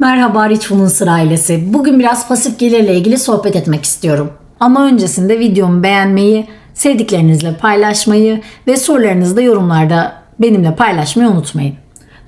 Merhaba Richfluencer ailesi. Bugün biraz pasif gelirle ilgili sohbet etmek istiyorum. Ama öncesinde videomu beğenmeyi, sevdiklerinizle paylaşmayı ve sorularınızı da yorumlarda benimle paylaşmayı unutmayın.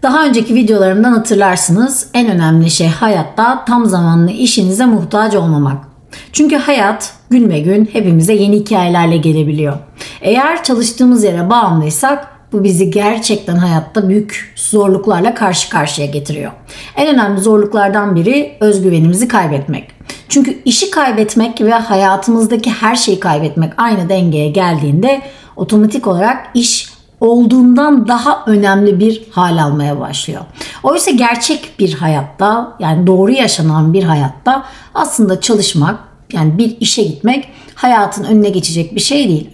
Daha önceki videolarımdan hatırlarsınız, en önemli şey hayatta tam zamanlı işinize muhtaç olmamak. Çünkü hayat gün be gün hepimize yeni hikayelerle gelebiliyor. Eğer çalıştığımız yere bağımlıysak bu bizi gerçekten hayatta büyük zorluklarla karşı karşıya getiriyor. En önemli zorluklardan biri özgüvenimizi kaybetmek. Çünkü işi kaybetmek ve hayatımızdaki her şeyi kaybetmek aynı dengeye geldiğinde otomatik olarak iş olduğundan daha önemli bir hal almaya başlıyor. Oysa gerçek bir hayatta, yani doğru yaşanan bir hayatta aslında çalışmak, yani bir işe gitmek hayatın önüne geçecek bir şey değil.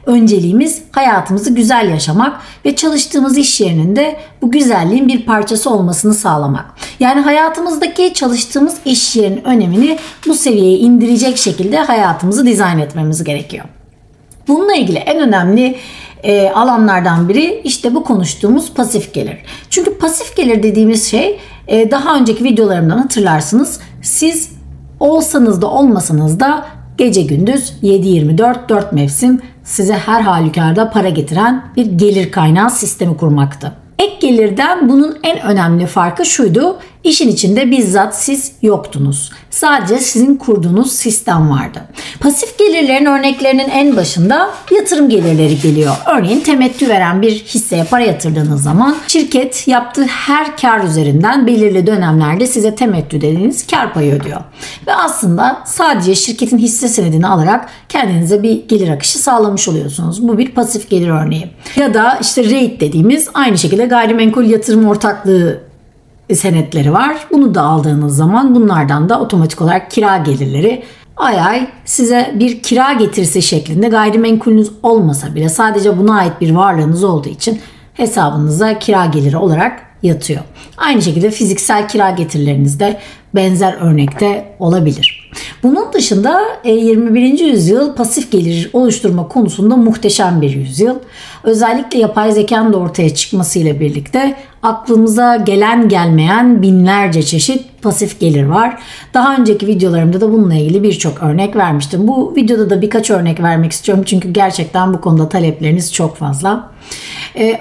Önceliğimiz hayatımızı güzel yaşamak ve çalıştığımız iş yerinin de bu güzelliğin bir parçası olmasını sağlamak. Yani hayatımızdaki çalıştığımız iş yerinin önemini bu seviyeye indirecek şekilde hayatımızı dizayn etmemiz gerekiyor. Bununla ilgili en önemli alanlardan biri işte bu konuştuğumuz pasif gelir. Çünkü pasif gelir dediğimiz şey daha önceki videolarımdan hatırlarsınız. Siz olsanız da olmasanız da gece gündüz 7/24 4 mevsim size her halükarda para getiren bir gelir kaynağı sistemi kurmaktı. Ek gelirden bunun en önemli farkı şuydu: İşin içinde bizzat siz yoktunuz. Sadece sizin kurduğunuz sistem vardı. Pasif gelirlerin örneklerinin en başında yatırım gelirleri geliyor. Örneğin temettü veren bir hisseye para yatırdığınız zaman şirket yaptığı her kar üzerinden belirli dönemlerde size temettü dediğiniz kar payı ödüyor. Ve aslında sadece şirketin hisse senedini alarak kendinize bir gelir akışı sağlamış oluyorsunuz. Bu bir pasif gelir örneği. Ya da işte REIT dediğimiz aynı şekilde gayrimenkul yatırım ortaklığı senetleri var. Bunu da aldığınız zaman bunlardan da otomatik olarak kira gelirleri ay ay size bir kira getirisi şeklinde, gayrimenkulünüz olmasa bile sadece buna ait bir varlığınız olduğu için hesabınıza kira geliri olarak yatıyor. Aynı şekilde fiziksel kira getirileriniz de benzer örnekte olabilir. Bunun dışında 21. yüzyıl pasif gelir oluşturma konusunda muhteşem bir yüzyıl. Özellikle yapay zekanın da ortaya çıkmasıyla birlikte aklımıza gelen gelmeyen binlerce çeşit pasif gelir var. Daha önceki videolarımda da bununla ilgili birçok örnek vermiştim. Bu videoda da birkaç örnek vermek istiyorum çünkü gerçekten bu konuda talepleriniz çok fazla.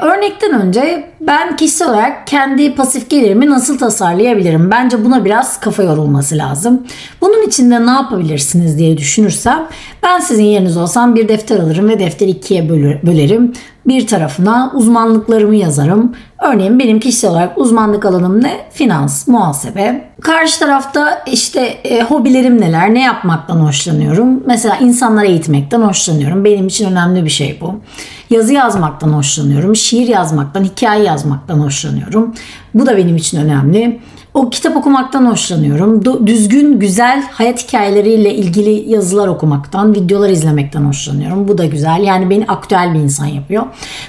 Örnekten önce ben kişisel olarak kendi pasif gelirimi nasıl tasarlayabilirim? Bence buna biraz kafa yorulması lazım. Bunun için de ne yapabilirsiniz diye düşünürsem, ben sizin yeriniz olsam bir defter alırım ve defteri ikiye bölerim. Bir tarafına uzmanlıklarımı yazarım. Örneğin benim kişisel olarak uzmanlık alanım ne? Finans, muhasebe. Karşı tarafta işte hobilerim neler, ne yapmaktan hoşlanıyorum. Mesela insanları eğitmekten hoşlanıyorum. Benim için önemli bir şey bu. Yazı yazmaktan hoşlanıyorum. Şiir yazmaktan, hikaye yazmaktan hoşlanıyorum. Bu da benim için önemli. Kitap okumaktan hoşlanıyorum. Düzgün, güzel hayat hikayeleriyle ilgili yazılar okumaktan, videolar izlemekten hoşlanıyorum. Bu da güzel. Yani beni aktüel bir insan yapıyor.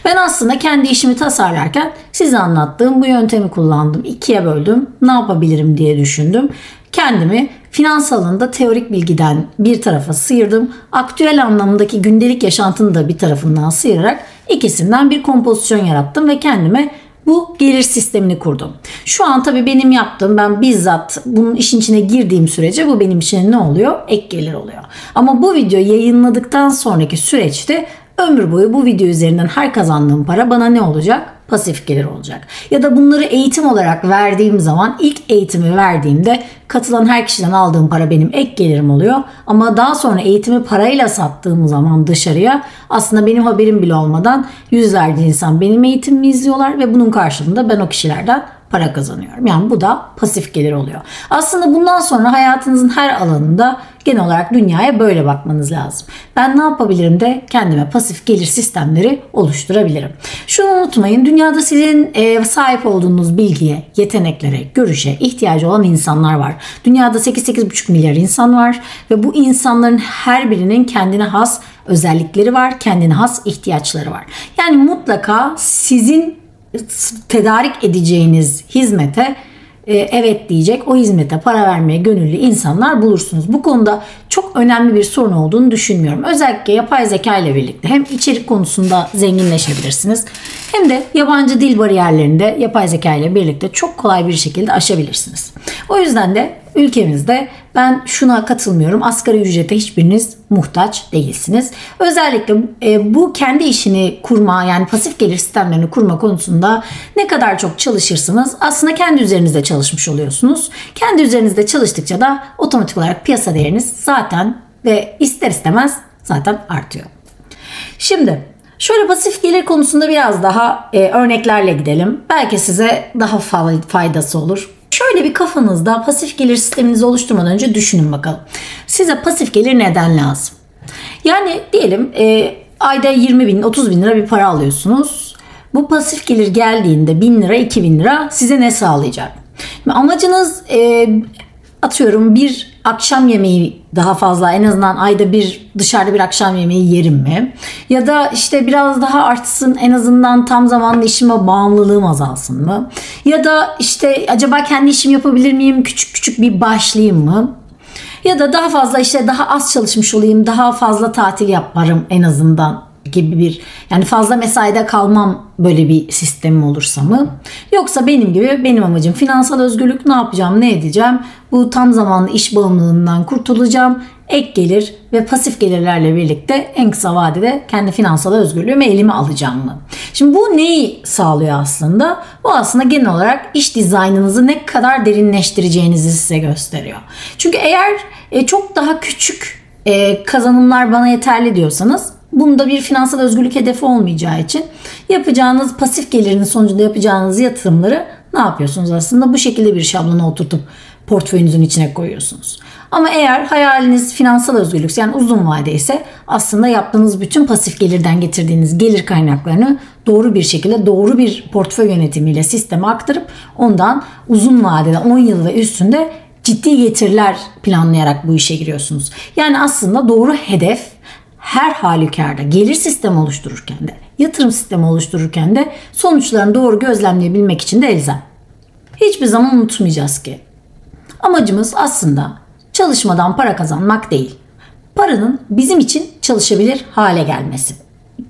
Ben aslında kendi işimi tasarlarken size anlattığım bu yöntemi kullandım. İkiye böldüm. Ne yapabilirim diye düşündüm. Kendimi finans alanında teorik bilgiden bir tarafa sıyırdım. Aktüel anlamındaki gündelik yaşantının da bir tarafından sıyırarak ikisinden bir kompozisyon yarattım ve kendime bu gelir sistemini kurdum. Şu an tabii benim yaptığım, ben bizzat bunun işin içine girdiğim sürece bu benim için ne oluyor? Ek gelir oluyor. Ama bu videoyu yayınladıktan sonraki süreçte ömür boyu bu video üzerinden her kazandığım para bana ne olacak? Pasif gelir olacak. Ya da bunları eğitim olarak verdiğim zaman, ilk eğitimi verdiğimde katılan her kişiden aldığım para benim ek gelirim oluyor. Ama daha sonra eğitimi parayla sattığım zaman dışarıya aslında benim haberim bile olmadan yüzlerce insan benim eğitimimi izliyorlar ve bunun karşılığında ben o kişilerden para kazanıyorum. Yani bu da pasif gelir oluyor. Aslında bundan sonra hayatınızın her alanında genel olarak dünyaya böyle bakmanız lazım. Ben ne yapabilirim de kendime pasif gelir sistemleri oluşturabilirim. Şunu unutmayın, dünyada sizin sahip olduğunuz bilgiye, yeteneklere, görüşe ihtiyacı olan insanlar var. Dünyada 8-8,5 milyar insan var ve bu insanların her birinin kendine has özellikleri var, kendine has ihtiyaçları var. Yani mutlaka sizin tedarik edeceğiniz hizmete evet diyecek, o hizmete para vermeye gönüllü insanlar bulursunuz. Bu konuda çok önemli bir sorun olduğunu düşünmüyorum. Özellikle yapay zeka ile birlikte hem içerik konusunda zenginleşebilirsiniz hem de yabancı dil bariyerlerini de yapay zeka ile birlikte çok kolay bir şekilde aşabilirsiniz. O yüzden de ülkemizde ben şuna katılmıyorum. Asgari ücrete hiçbiriniz muhtaç değilsiniz. Özellikle bu kendi işini kurma, yani pasif gelir sistemlerini kurma konusunda ne kadar çok çalışırsınız aslında kendi üzerinizde çalışmış oluyorsunuz. Kendi üzerinizde çalıştıkça da otomatik olarak piyasa değeriniz zaten ve ister istemez zaten artıyor. Şimdi şöyle pasif gelir konusunda biraz daha örneklerle gidelim. Belki size daha faydası olur. Şöyle bir kafanızda pasif gelir sisteminizi oluşturmadan önce düşünün bakalım. Size pasif gelir neden lazım? Yani diyelim ayda 20 bin, 30 bin lira bir para alıyorsunuz. Bu pasif gelir geldiğinde 1000 lira, 2000 lira size ne sağlayacak? Amacınız atıyorum bir akşam yemeği daha fazla, en azından ayda bir dışarıda bir akşam yemeği yerim mi? Ya da işte biraz daha artsın, en azından tam zamanlı işime bağımlılığım azalsın mı? Ya da işte acaba kendi işimi yapabilir miyim? Küçük küçük bir başlayayım mı? Ya da daha fazla işte daha az çalışmış olayım, daha fazla tatil yaparım en azından gibi bir, yani fazla mesaide kalmam böyle bir sistemim olursa mı? Yoksa benim gibi benim amacım finansal özgürlük, ne yapacağım, ne edeceğim? Bu tam zamanlı iş bağımlılığından kurtulacağım. Ek gelir ve pasif gelirlerle birlikte en kısa vadede kendi finansal özgürlüğümü elime alacağım mı? Şimdi bu neyi sağlıyor aslında? Bu aslında genel olarak iş dizaynınızı ne kadar derinleştireceğinizi size gösteriyor. Çünkü eğer çok daha küçük kazanımlar bana yeterli diyorsanız, bunda bir finansal özgürlük hedefi olmayacağı için yapacağınız pasif gelirin sonucunda yapacağınız yatırımları ne yapıyorsunuz aslında? Bu şekilde bir şablona oturtup portföyünüzün içine koyuyorsunuz. Ama eğer hayaliniz finansal özgürlük, yani uzun vade ise aslında yaptığınız bütün pasif gelirden getirdiğiniz gelir kaynaklarını doğru bir şekilde doğru bir portföy yönetimiyle sisteme aktarıp ondan uzun vadede 10 yıl ve üstünde ciddi getiriler planlayarak bu işe giriyorsunuz. Yani aslında doğru hedef her halükarda gelir sistemi oluştururken de, yatırım sistemi oluştururken de sonuçlarını doğru gözlemleyebilmek için de elzem. Hiçbir zaman unutmayacağız ki amacımız aslında çalışmadan para kazanmak değil. Paranın bizim için çalışabilir hale gelmesi.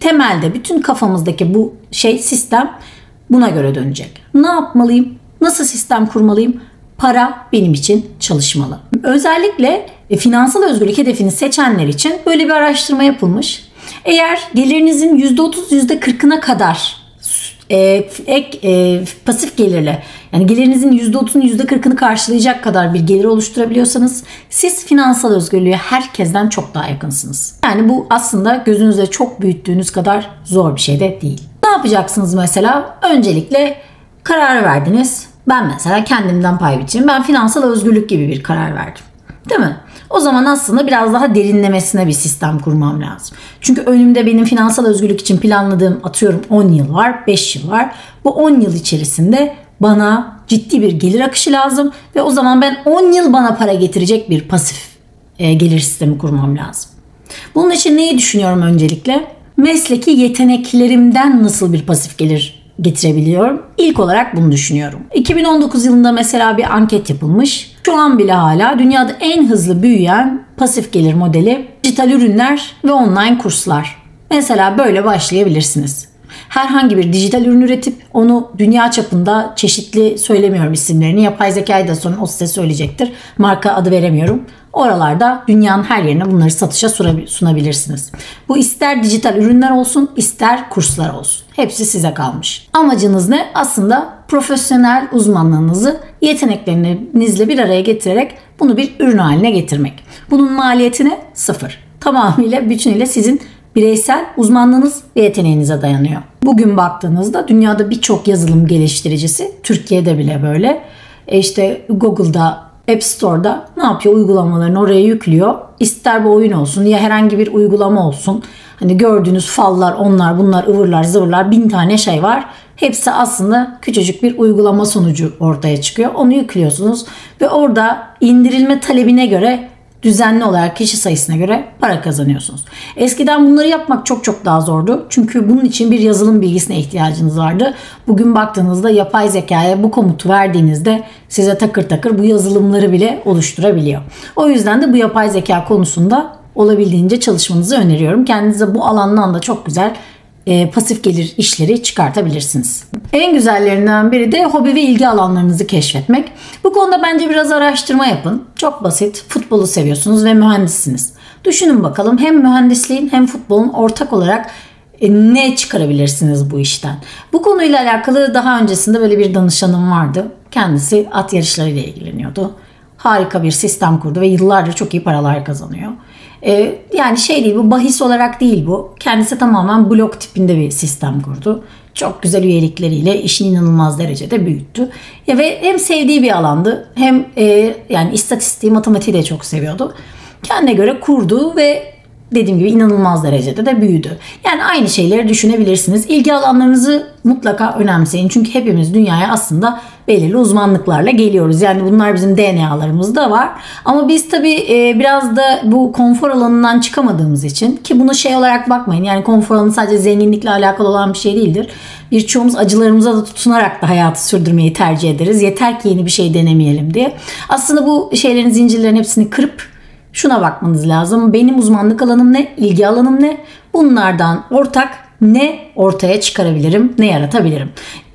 Temelde bütün kafamızdaki bu sistem buna göre dönecek. Ne yapmalıyım? Nasıl sistem kurmalıyım? Para benim için çalışmalı. Özellikle finansal özgürlük hedefini seçenler için böyle bir araştırma yapılmış. Eğer gelirinizin %30, %40'ına kadar pasif gelirle, yani gelirinizin %30'unu %40'ını karşılayacak kadar bir gelir oluşturabiliyorsanız siz finansal özgürlüğe herkesten çok daha yakınsınız. Yani bu aslında gözünüzde çok büyüttüğünüz kadar zor bir şey de değil. Ne yapacaksınız mesela? Öncelikle karar verdiniz. Ben mesela kendimden pay biçeyim. Ben finansal özgürlük gibi bir karar verdim. Değil mi? O zaman aslında biraz daha derinlemesine bir sistem kurmam lazım. Çünkü önümde benim finansal özgürlük için planladığım atıyorum 10 yıl var, 5 yıl var. Bu 10 yıl içerisinde bana ciddi bir gelir akışı lazım. Ve o zaman ben 10 yıl bana para getirecek bir pasif gelir sistemi kurmam lazım. Bunun için neyi düşünüyorum öncelikle? Mesleki yeteneklerimden nasıl bir pasif gelir getirebiliyorum? İlk olarak bunu düşünüyorum. 2019 yılında mesela bir anket yapılmış. Şu an bile hala dünyada en hızlı büyüyen pasif gelir modeli dijital ürünler ve online kurslar. Mesela böyle başlayabilirsiniz. Herhangi bir dijital ürün üretip onu dünya çapında çeşitli, söylemiyorum isimlerini, yapay zekayı da sonra o size söyleyecektir. Marka adı veremiyorum. Oralarda dünyanın her yerine bunları satışa sunabilirsiniz. Bu ister dijital ürünler olsun, ister kurslar olsun. Hepsi size kalmış. Amacınız ne? Aslında profesyonel uzmanlığınızı yeteneklerinizle bir araya getirerek bunu bir ürün haline getirmek. Bunun maliyetine sıfır. Tamamıyla bütünüyle sizin bireysel uzmanlığınız ve yeteneğinize dayanıyor. Bugün baktığınızda dünyada birçok yazılım geliştiricisi, Türkiye'de bile böyle, işte Google'da, App Store'da ne yapıyor? Uygulamalarını oraya yüklüyor. İster bu oyun olsun ya herhangi bir uygulama olsun. Hani gördüğünüz fallar, onlar, bunlar, ıvırlar, zıvırlar, 1000 tane şey var. Hepsi aslında küçücük bir uygulama sonucu ortaya çıkıyor. Onu yüklüyorsunuz ve orada indirilme talebine göre düzenli olarak kişi sayısına göre para kazanıyorsunuz. Eskiden bunları yapmak çok çok daha zordu. Çünkü bunun için bir yazılım bilgisine ihtiyacınız vardı. Bugün baktığınızda yapay zekaya bu komutu verdiğinizde size takır takır bu yazılımları bile oluşturabiliyor. O yüzden de bu yapay zeka konusunda olabildiğince çalışmanızı öneriyorum. Kendinize bu alandan da çok güzel pasif gelir işleri çıkartabilirsiniz. En güzellerinden biri de hobi ve ilgi alanlarınızı keşfetmek. Bu konuda bence biraz araştırma yapın. Çok basit. Futbolu seviyorsunuz ve mühendissiniz. Düşünün bakalım hem mühendisliğin hem futbolun ortak olarak ne çıkarabilirsiniz bu işten? Bu konuyla alakalı daha öncesinde böyle bir danışanım vardı. Kendisi at yarışlarıyla ilgileniyordu. Harika bir sistem kurdu ve yıllardır çok iyi paralar kazanıyor. Yani şey değil, bu bahis olarak değil bu. Kendisi tamamen blok tipinde bir sistem kurdu. Çok güzel üyelikleriyle işini inanılmaz derecede büyüttü. Ve hem sevdiği bir alandı hem yani istatistiği, matematiği de çok seviyordu. Kendine göre kurdu ve dediğim gibi inanılmaz derecede de büyüdü. Yani aynı şeyleri düşünebilirsiniz. İlgi alanlarınızı mutlaka önemseyin. Çünkü hepimiz dünyaya aslında belirli uzmanlıklarla geliyoruz. Yani bunlar bizim DNA'larımızda var. Ama biz tabii biraz da bu konfor alanından çıkamadığımız için, ki bunu şey olarak bakmayın. Yani konfor alanı sadece zenginlikle alakalı olan bir şey değildir. Birçoğumuz acılarımıza da tutunarak da hayatı sürdürmeyi tercih ederiz. Yeter ki yeni bir şey denemeyelim diye. Aslında bu şeylerin, zincirlerin hepsini kırıp şuna bakmanız lazım. Benim uzmanlık alanım ne? İlgi alanım ne? Bunlardan ortak ne ortaya çıkarabilirim? Ne yaratabilirim?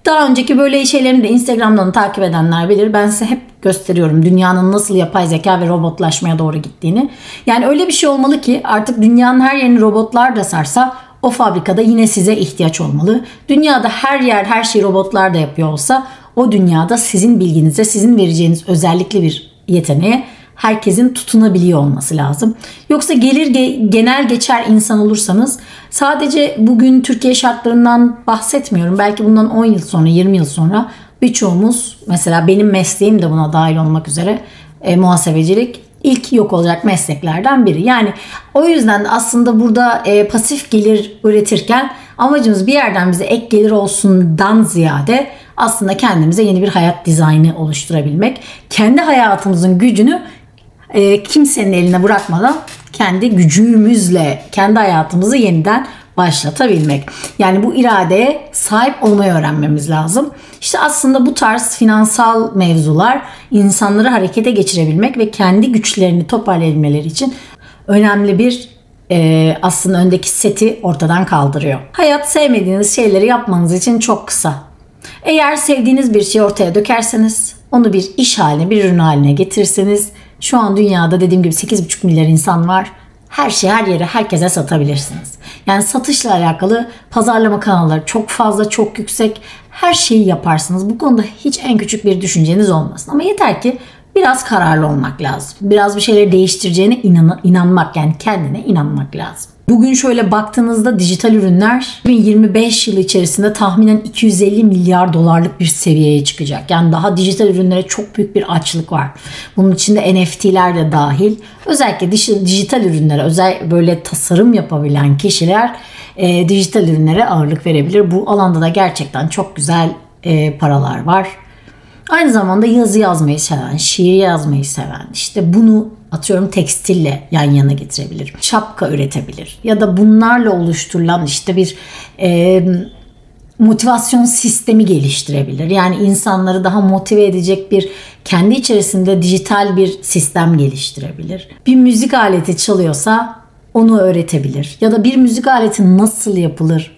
Daha önceki böyle şeylerini de Instagram'dan takip edenler bilir. Ben size hep gösteriyorum dünyanın nasıl yapay zeka ve robotlaşmaya doğru gittiğini. Yani öyle bir şey olmalı ki artık dünyanın her yerini robotlar da sarsa o fabrikada yine size ihtiyaç olmalı. Dünyada her yer her şeyi robotlar da yapıyor olsa o dünyada sizin bilginize, sizin vereceğiniz özellikli bir yeteneğe herkesin tutunabiliyor olması lazım. Yoksa genel geçer insan olursanız, sadece bugün Türkiye şartlarından bahsetmiyorum. Belki bundan 10 yıl sonra, 20 yıl sonra birçoğumuz, mesela benim mesleğim de buna dahil olmak üzere, muhasebecilik ilk yok olacak mesleklerden biri. Yani o yüzden de aslında burada pasif gelir üretirken amacımız bir yerden bize ek gelir olsundan ziyade aslında kendimize yeni bir hayat dizaynı oluşturabilmek. Kendi hayatımızın gücünü kimsenin eline bırakmadan kendi gücümüzle kendi hayatımızı yeniden başlatabilmek. Yani bu iradeye sahip olmayı öğrenmemiz lazım. İşte aslında bu tarz finansal mevzular insanları harekete geçirebilmek ve kendi güçlerini toparlayabilmeleri için önemli bir aslında öndeki seti ortadan kaldırıyor. Hayat sevmediğiniz şeyleri yapmanız için çok kısa. Eğer sevdiğiniz bir şeyi ortaya dökerseniz, onu bir iş haline, bir ürün haline getirirseniz, şu an dünyada dediğim gibi 8,5 milyar insan var. Her şeyi her yere, herkese satabilirsiniz. Yani satışla alakalı pazarlama kanalları çok fazla, çok yüksek. Her şeyi yaparsınız. Bu konuda hiç en küçük bir düşünceniz olmasın. Ama yeter ki biraz kararlı olmak lazım. Biraz bir şeyleri değiştireceğine inanmak, yani kendine inanmak lazım. Bugün şöyle baktığınızda dijital ürünler 2025 yılı içerisinde tahminen 250 milyar dolarlık bir seviyeye çıkacak. Yani daha dijital ürünlere çok büyük bir açlık var. Bunun içinde NFT'ler de dahil. Özellikle dijital ürünlere, özel böyle tasarım yapabilen kişiler dijital ürünlere ağırlık verebilir. Bu alanda da gerçekten çok güzel paralar var. Aynı zamanda yazı yazmayı seven, şiir yazmayı seven, işte bunu atıyorum tekstille yan yana getirebilir. Şapka üretebilir. Ya da bunlarla oluşturulan işte bir motivasyon sistemi geliştirebilir. Yani insanları daha motive edecek bir, kendi içerisinde dijital bir sistem geliştirebilir. Bir müzik aleti çalıyorsa onu öğretebilir. Ya da bir müzik aleti nasıl yapılır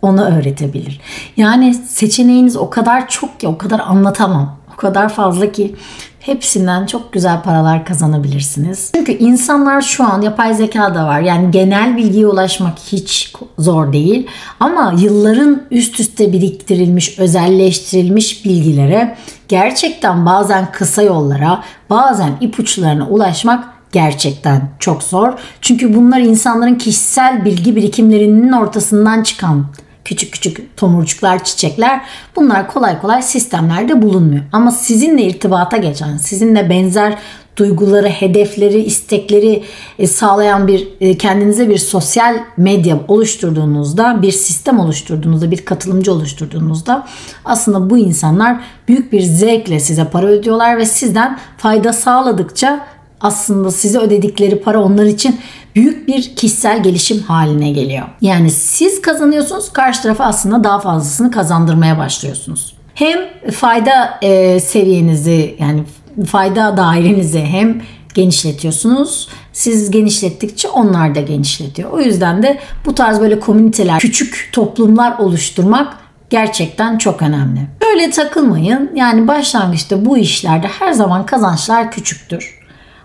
onu öğretebilir. Yani seçeneğiniz o kadar çok ki, o kadar anlatamam. O kadar fazla ki hepsinden çok güzel paralar kazanabilirsiniz. Çünkü insanlar şu an, yapay zeka da var. Yani genel bilgiye ulaşmak hiç zor değil. Ama yılların üst üste biriktirilmiş, özelleştirilmiş bilgilere, gerçekten bazen kısa yollara, bazen ipuçlarına ulaşmak gerçekten çok zor. Çünkü bunlar insanların kişisel bilgi birikimlerinin ortasından çıkan küçük küçük tomurcuklar, çiçekler. Bunlar kolay kolay sistemlerde bulunmuyor. Ama sizinle irtibata geçen, sizinle benzer duyguları, hedefleri, istekleri sağlayan bir, kendinize bir sosyal medya oluşturduğunuzda, bir sistem oluşturduğunuzda, bir katılımcı oluşturduğunuzda aslında bu insanlar büyük bir zevkle size para ödüyorlar ve sizden fayda sağladıkça aslında size ödedikleri para onlar için büyük bir kişisel gelişim haline geliyor. Yani siz kazanıyorsunuz, karşı tarafa aslında daha fazlasını kazandırmaya başlıyorsunuz. Hem fayda seviyenizi, yani fayda dairenizi hem genişletiyorsunuz. Siz genişlettikçe onlar da genişletiyor. O yüzden de bu tarz böyle komüniteler, küçük toplumlar oluşturmak gerçekten çok önemli. Böyle takılmayın. Yani başlangıçta bu işlerde her zaman kazançlar küçüktür.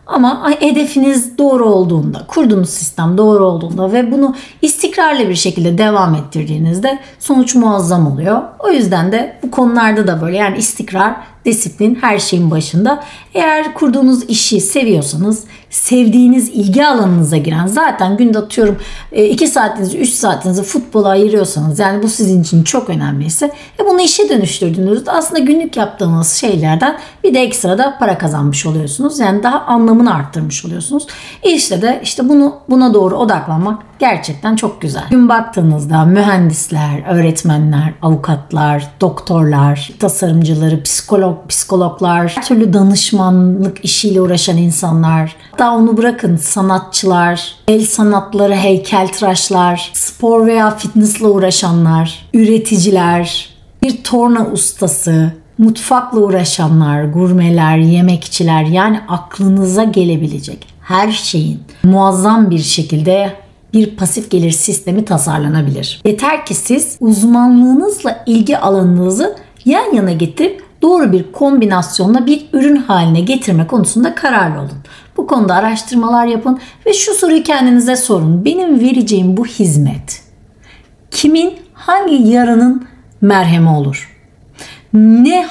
Ama hedefiniz doğru olduğunda, kurduğunuz sistem doğru olduğunda ve bunu istikrarlı bir şekilde devam ettirdiğinizde sonuç muazzam oluyor. O yüzden de bu konularda da böyle, yani istikrar, disiplin her şeyin başında. Eğer kurduğunuz işi seviyorsanız, sevdiğiniz ilgi alanınıza giren, zaten günde atıyorum 2 saatinizi 3 saatinizi futbola ayırıyorsanız, yani bu sizin için çok önemliyse bunu işe dönüştürdüğünüzde aslında günlük yaptığınız şeylerden bir de ekstra da para kazanmış oluyorsunuz. Yani daha anlamını arttırmış oluyorsunuz. İşte buna doğru odaklanmak gerçekten çok güzel. Gün baktığınızda mühendisler, öğretmenler, avukatlar, doktorlar, tasarımcıları, psikologlar, her türlü danışmanlık işiyle uğraşan insanlar, hatta onu bırakın sanatçılar, el sanatları, heykeltıraşlar, spor veya fitnessle uğraşanlar, üreticiler, bir torna ustası, mutfakla uğraşanlar, gurmeler, yemekçiler, yani aklınıza gelebilecek her şeyin muazzam bir şekilde bir pasif gelir sistemi tasarlanabilir. Yeter ki siz uzmanlığınızla ilgi alanınızı yan yana getirip doğru bir kombinasyonla bir ürün haline getirme konusunda kararlı olun. Bu konuda araştırmalar yapın ve şu soruyu kendinize sorun. Benim vereceğim bu hizmet kimin, hangi yaranın merhemi olur?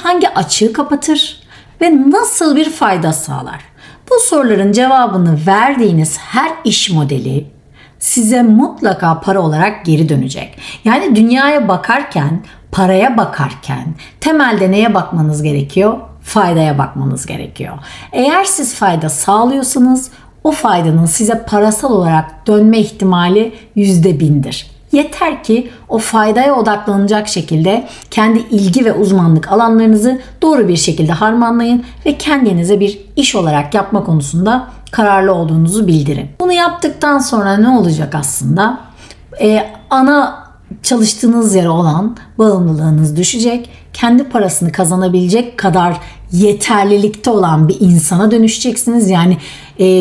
Hangi açığı kapatır ve nasıl bir fayda sağlar? Bu soruların cevabını verdiğiniz her iş modeli size mutlaka para olarak geri dönecek. Yani dünyaya bakarken, paraya bakarken temelde neye bakmanız gerekiyor? Faydaya bakmanız gerekiyor. Eğer siz fayda sağlıyorsanız o faydanın size parasal olarak dönme ihtimali %1000'dir. Yeter ki o faydaya odaklanacak şekilde kendi ilgi ve uzmanlık alanlarınızı doğru bir şekilde harmanlayın ve kendinize bir iş olarak yapma konusunda kararlı olduğunuzu bildirin. Bunu yaptıktan sonra ne olacak aslında? Ana çalıştığınız yere olan bağımlılığınız düşecek. Kendi parasını kazanabilecek kadar yeterlilikte olan bir insana dönüşeceksiniz. Yani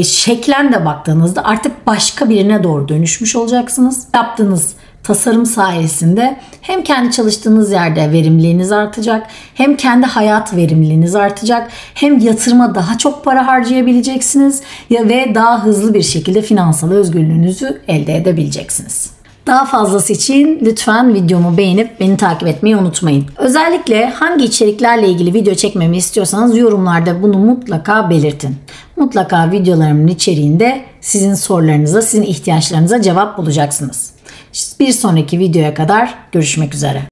şeklen de baktığınızda artık başka birine doğru dönüşmüş olacaksınız. Yaptığınız tasarım sayesinde hem kendi çalıştığınız yerde verimliliğiniz artacak, hem kendi hayat verimliliğiniz artacak, hem yatırıma daha çok para harcayabileceksiniz ve daha hızlı bir şekilde finansal özgürlüğünüzü elde edebileceksiniz. Daha fazlası için lütfen videomu beğenip beni takip etmeyi unutmayın. Özellikle hangi içeriklerle ilgili video çekmemi istiyorsanız yorumlarda bunu mutlaka belirtin. Mutlaka videolarımın içeriğinde sizin sorularınıza, sizin ihtiyaçlarınıza cevap bulacaksınız. Bir sonraki videoya kadar görüşmek üzere.